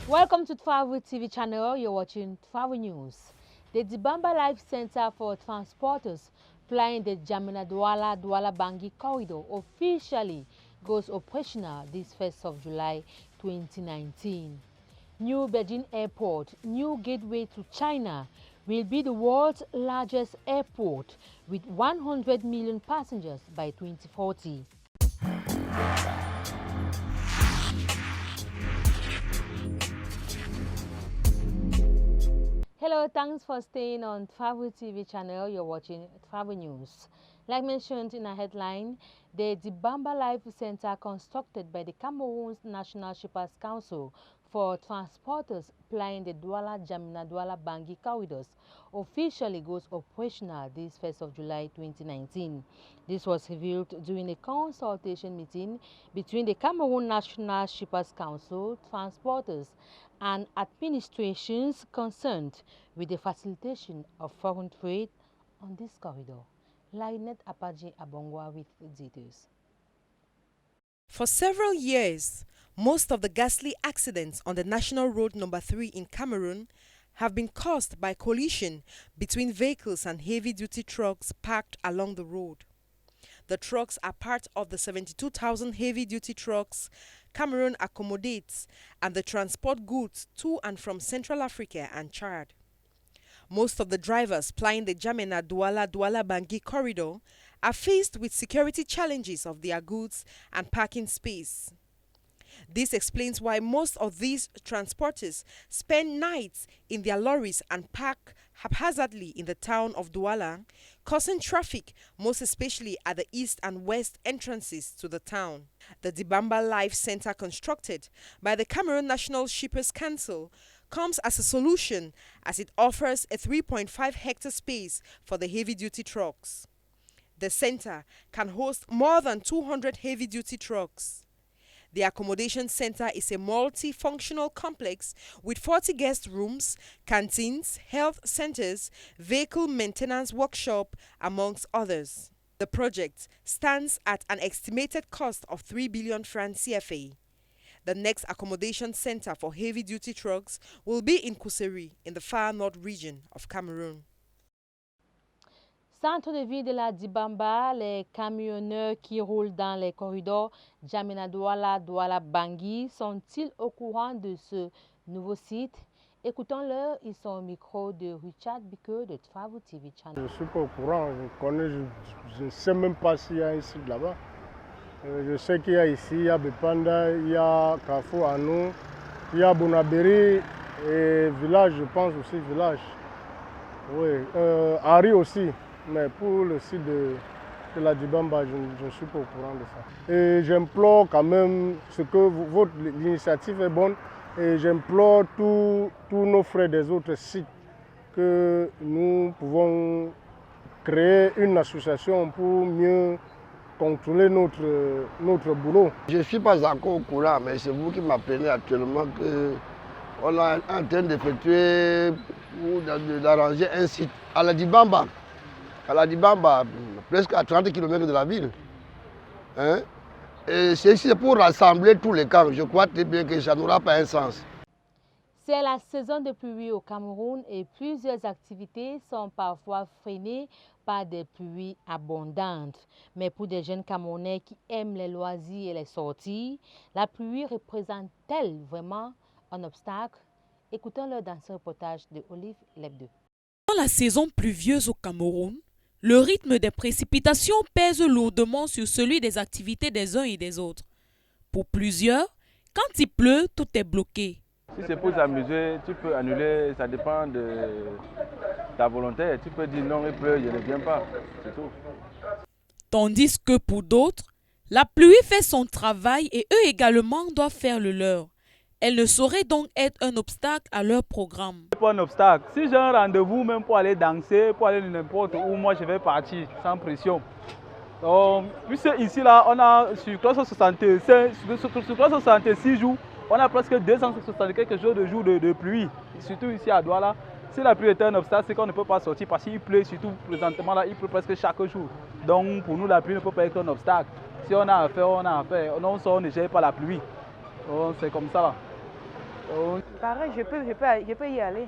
Welcome to Travel TV channel. You're watching Travel News. The Dibamba Life Center for Transporters flying the Jamena-Douala Bangui corridor officially goes operational this 1st of July 2019. New Beijing Airport, new gateway to China, will be the world's largest airport with 100 million passengers by 2040. Hello, thanks for staying on Travel TV channel. You're watching Travel News. Like mentioned in a headline, the Dibamba Life Center constructed by the Cameroon's National Shippers Council for transporters plying the Douala-Jamena-Douala Bangui corridors officially goes operational this 1st of July 2019. This was revealed during a consultation meeting between the Cameroon National Shippers Council, transporters, and administrations concerned with the facilitation of foreign trade on this corridor. Lynette Apaji Abongwa with the details. For several years, most of the ghastly accidents on the National Road Number 3 in Cameroon have been caused by collision between vehicles and heavy-duty trucks parked along the road. The trucks are part of the 72,000 heavy-duty trucks Cameroon accommodates and the transport goods to and from Central Africa and Chad. Most of the drivers plying the Jamena-Douala Bangui corridor are faced with security challenges of their goods and parking space. This explains why most of these transporters spend nights in their lorries and park haphazardly in the town of Douala, causing traffic, most especially at the east and west entrances to the town. The Dibamba Life Center, constructed by the Cameroon National Shippers Council, comes as a solution as it offers a 3.5 hectare space for the heavy-duty trucks. The center can host more than 200 heavy-duty trucks. The accommodation center is a multi-functional complex with 40 guest rooms, canteens, health centers, vehicle maintenance workshop, amongst others. The project stands at an estimated cost of 3 billion francs CFA. The next accommodation center for heavy-duty trucks will be in Kuseri, in the far north region of Cameroon. Centre de vie de la Dibamba, les camionneurs qui roulent dans les corridors Jamena-Douala Bangui sont-ils au courant de ce nouveau site? Écoutons-le, ils sont au micro de Richard Biqueux de Travel TV Channel. Je ne suis pas au courant, je ne sais même pas s'il y a un site là-bas. Je sais qu'il y a ici, il y a Bepanda, il y a Carrefour Anou, il y a Bonaberi et village, je pense aussi village. Oui, Harry aussi. Mais pour le site de la Dibamba, je ne suis pas au courant de ça. Et j'implore quand même ce que l'initiative est bonne. Et j'implore tous nos frères des autres sites que nous pouvons créer une association pour mieux contrôler notre boulot. Je ne suis pas encore au courant, mais c'est vous qui m'appelez actuellement qu'on est en train d'effectuer ou d'arranger un site à la Dibamba. À la Dibamba, presque à 30 km de la ville. Hein? Et c'est pour rassembler tous les camps. Je crois très bien que ça n'aura pas un sens. C'est la saison de pluie au Cameroun et plusieurs activités sont parfois freinées par des pluies abondantes. Mais pour des jeunes Camerounais qui aiment les loisirs et les sorties, la pluie représente-t-elle vraiment un obstacle? Écoutons-le dans ce reportage de Olive Lebde. Dans la saison pluvieuse au Cameroun, le rythme des précipitations pèse lourdement sur celui des activités des uns et des autres. Pour plusieurs, quand il pleut, tout est bloqué. Si c'est pour s'amuser, tu peux annuler, ça dépend de ta volonté. Tu peux dire non, il pleut, je ne viens pas, c'est tout. Tandis que pour d'autres, la pluie fait son travail et eux également doivent faire le leur. Elle ne saurait donc être un obstacle à leur programme. Ce n'est pas un obstacle. Si j'ai un rendez-vous même pour aller danser, pour aller n'importe où, moi je vais partir sans pression. Donc, puisque ici là, on a sur 366 jours, on a presque 260 quelques jours de pluie, surtout ici à Douala. Si la pluie est un obstacle, c'est qu'on ne peut pas sortir parce qu'il pleut, surtout présentement là, il pleut presque chaque jour. Donc pour nous, la pluie ne peut pas être un obstacle. Si on a à faire, on a à faire. On sort, on ne gère pas la pluie. C'est comme ça là. Pareil, je peux y aller.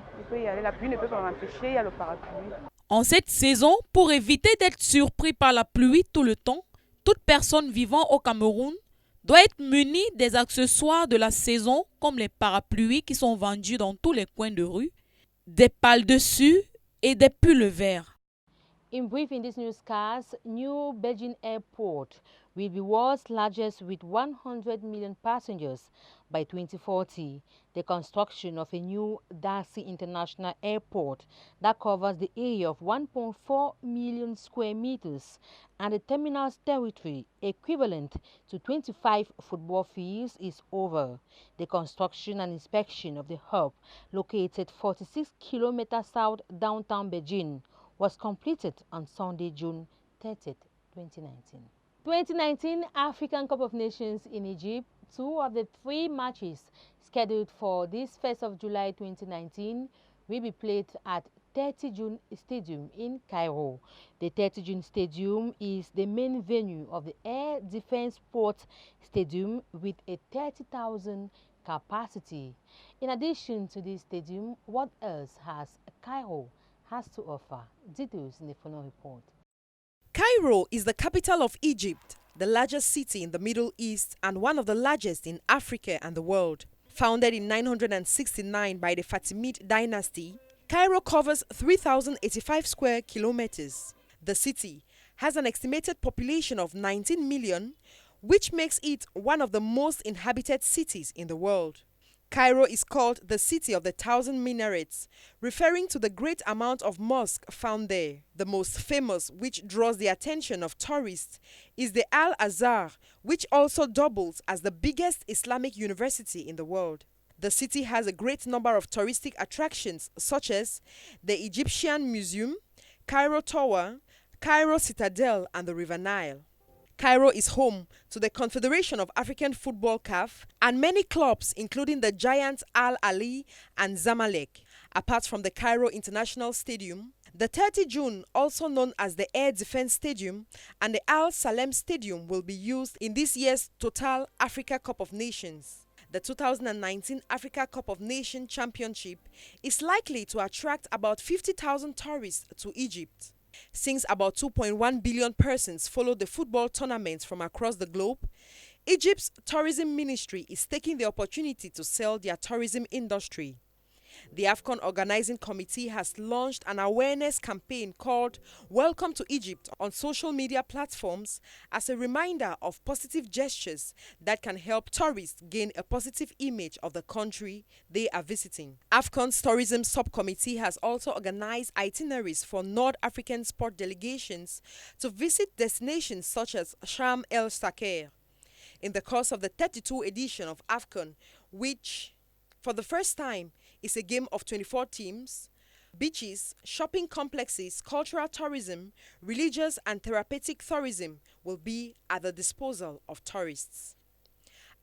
La pluie ne peut pas m'empêcher, il y a le parapluie. En cette saison, pour éviter d'être surpris par la pluie tout le temps, toute personne vivant au Cameroun doit être munie des accessoires de la saison comme les parapluies qui sont vendus dans tous les coins de rue, des pales dessus et des pulls verts. In brief, in this newscast, New Beijing Airport will be world's largest with 100 million passengers by 2040. The construction of a new Darcy International Airport that covers the area of 1.4 million square meters and the terminal's territory equivalent to 25 football fields is over. The construction and inspection of the hub, located 46 kilometers south downtown Beijing, was completed on Sunday, June 30, 2019. 2019 African Cup of Nations in Egypt, 2 of the 3 matches scheduled for this 1st of July 2019 will be played at 30 June Stadium in Cairo. The 30 June Stadium is the main venue of the Air Defense Sports Stadium with a 30,000 capacity. In addition to this stadium, what else has to offer? Details in the following report. Cairo is the capital of Egypt, the largest city in the Middle East and one of the largest in Africa and the world. Founded in 969 by the Fatimid dynasty, Cairo covers 3,085 square kilometers. The city has an estimated population of 19 million, which makes it one of the most inhabited cities in the world. Cairo is called the City of the Thousand Minarets, referring to the great amount of mosques found there. The most famous, which draws the attention of tourists, is the Al-Azhar, which also doubles as the biggest Islamic university in the world. The city has a great number of touristic attractions such as the Egyptian Museum, Cairo Tower, Cairo Citadel, and the River Nile. Cairo is home to the Confederation of African Football (CAF) and many clubs including the giants Al Ahly and Zamalek. Apart from the Cairo International Stadium, the 30 June, also known as the Air Defense Stadium, and the Al Salem Stadium will be used in this year's Total Africa Cup of Nations. The 2019 Africa Cup of Nations Championship is likely to attract about 50,000 tourists to Egypt. Since about 2.1 billion persons follow the football tournaments from across the globe, Egypt's tourism ministry is taking the opportunity to sell their tourism industry. The AFCON Organizing Committee has launched an awareness campaign called Welcome to Egypt on social media platforms as a reminder of positive gestures that can help tourists gain a positive image of the country they are visiting. AFCON's Tourism Subcommittee has also organized itineraries for North African sport delegations to visit destinations such as Sharm el-Sheikh. In the course of the 32nd edition of AFCON, which for the first time is a game of 24 teams, beaches, shopping complexes, cultural tourism, religious and therapeutic tourism will be at the disposal of tourists.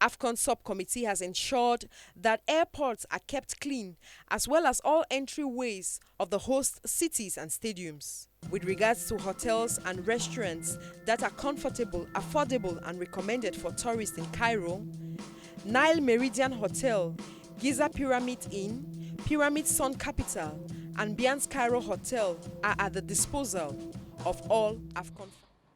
AFCON Subcommittee has ensured that airports are kept clean as well as all entryways of the host cities and stadiums. With regards to hotels and restaurants that are comfortable, affordable and recommended for tourists in Cairo, Nile Meridian Hotel, Giza Pyramid Inn, Pyramid Sun Capital, and Bians Cairo Hotel are at the disposal of all AFCON.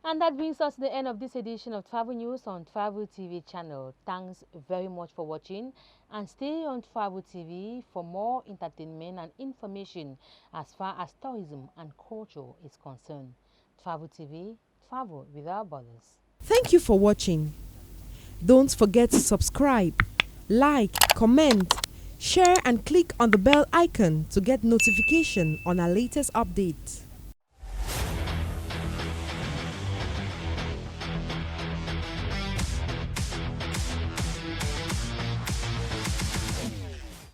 And that brings us to the end of this edition of Travel News on Travel TV channel. Thanks very much for watching and stay on Travel TV for more entertainment and information as far as tourism and culture is concerned. Travel TV, travel without borders. Thank you for watching. Don't forget to subscribe, like, comment, share and click on the bell icon to get notification on our latest updates.